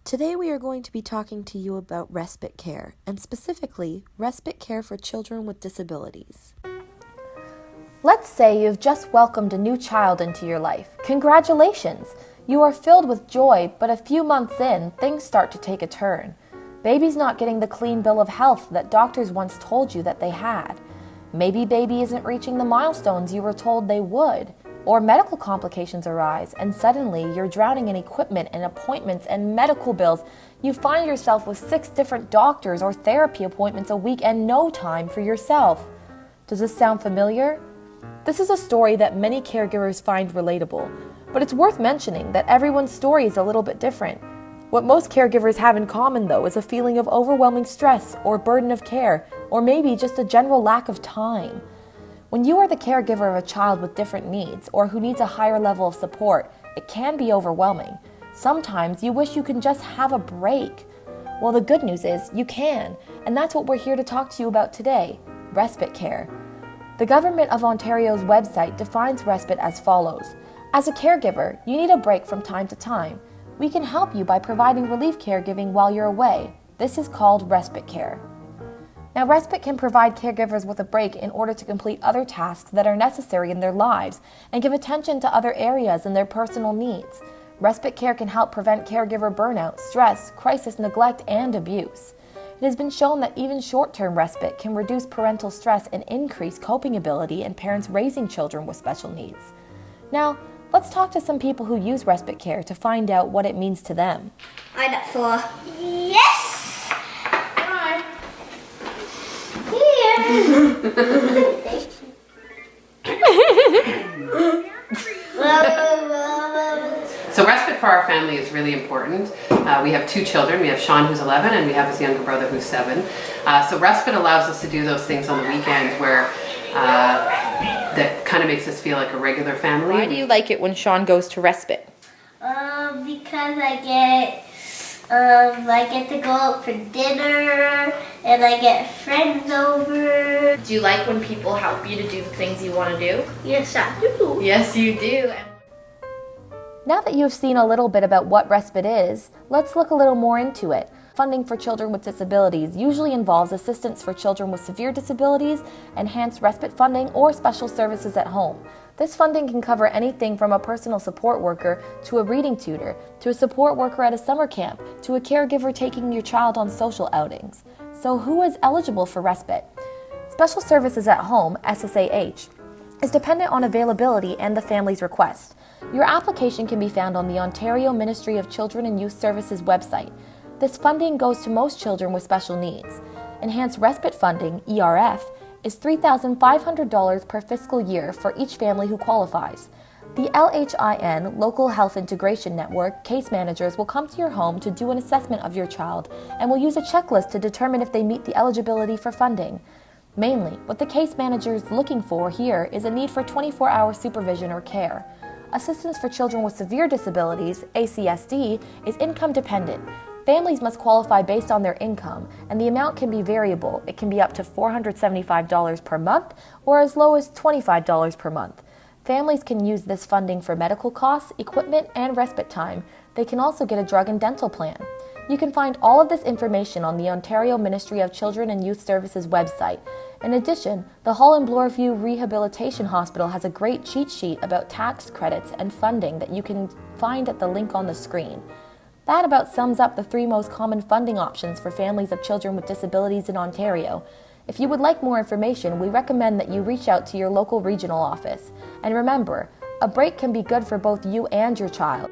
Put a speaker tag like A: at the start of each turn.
A: Today we are going to be talking to you about respite care, and specifically, respite care for children with disabilities.
B: Let's say you've just welcomed a new child into your life. Congratulations! You are filled with joy, but a few months in, things start to take a turn. Baby's not getting the clean bill of health that doctors once told you that they had. Maybe baby isn't reaching the milestones you were told they would. Or medical complications arise, and suddenly you're drowning in equipment and appointments and medical bills. You find yourself with 6 different doctors or therapy appointments a week and no time for yourself. Does this sound familiar? This is a story that many caregivers find relatable, but it's worth mentioning that everyone's story is a little bit different. What most caregivers have in common, though, is a feeling of overwhelming stress or burden of care, or maybe just a general lack of time. When you are the caregiver of a child with different needs or who needs a higher level of support, it can be overwhelming. Sometimes you wish you can just have a break. Well, the good news is you can, and that's what we're here to talk to you about today, respite care. The Government of Ontario's website defines respite as follows. As a caregiver, you need a break from time to time. We can help you by providing relief caregiving while you're away. This is called respite care. Now, respite can provide caregivers with a break in order to complete other tasks that are necessary in their lives and give attention to other areas in their personal needs. Respite care can help prevent caregiver burnout, stress, crisis, neglect, and abuse. It has been shown that even short-term respite can reduce parental stress and increase coping ability in parents raising children with special needs. Now, let's talk to some people who use respite care to find out what it means to them.
C: I'm at 4. Yes!
D: So respite for our family is really important. We have 2 children. We have Sean, who's 11, and we have his younger brother, who's 7. So respite allows us to do those things on the weekend where that kind of makes us feel like a regular family.
B: Why do you like it when Sean goes to respite?
C: Because I get to go out for dinner, and I get friends over.
E: Do you like when people help you to do the things you want to do?
C: Yes, I do.
E: Yes, you do.
B: Now that you've seen a little bit about what respite is, let's look a little more into it. Funding for children with disabilities usually involves assistance for children with severe disabilities, enhanced respite funding, or special services at home. This funding can cover anything from a personal support worker to a reading tutor, to a support worker at a summer camp, to a caregiver taking your child on social outings. So who is eligible for respite? Special Services at Home, SSAH, is dependent on availability and the family's request. Your application can be found on the Ontario Ministry of Children and Youth Services website. This funding goes to most children with special needs. Enhanced Respite Funding, ERF, is $3,500 per fiscal year for each family who qualifies. The LHIN, Local Health Integration Network, case managers will come to your home to do an assessment of your child and will use a checklist to determine if they meet the eligibility for funding. Mainly, what the case manager is looking for here is a need for 24-hour supervision or care. Assistance for Children with Severe Disabilities, ACSD, is income dependent. Families must qualify based on their income, and the amount can be variable. It can be up to $475 per month or as low as $25 per month. Families can use this funding for medical costs, equipment, and respite time. They can also get a drug and dental plan. You can find all of this information on the Ontario Ministry of Children and Youth Services website. In addition, the Hull and Bloorview Rehabilitation Hospital has a great cheat sheet about tax credits and funding that you can find at the link on the screen. That about sums up the 3 most common funding options for families of children with disabilities in Ontario. If you would like more information, we recommend that you reach out to your local regional office. And remember, a break can be good for both you and your child.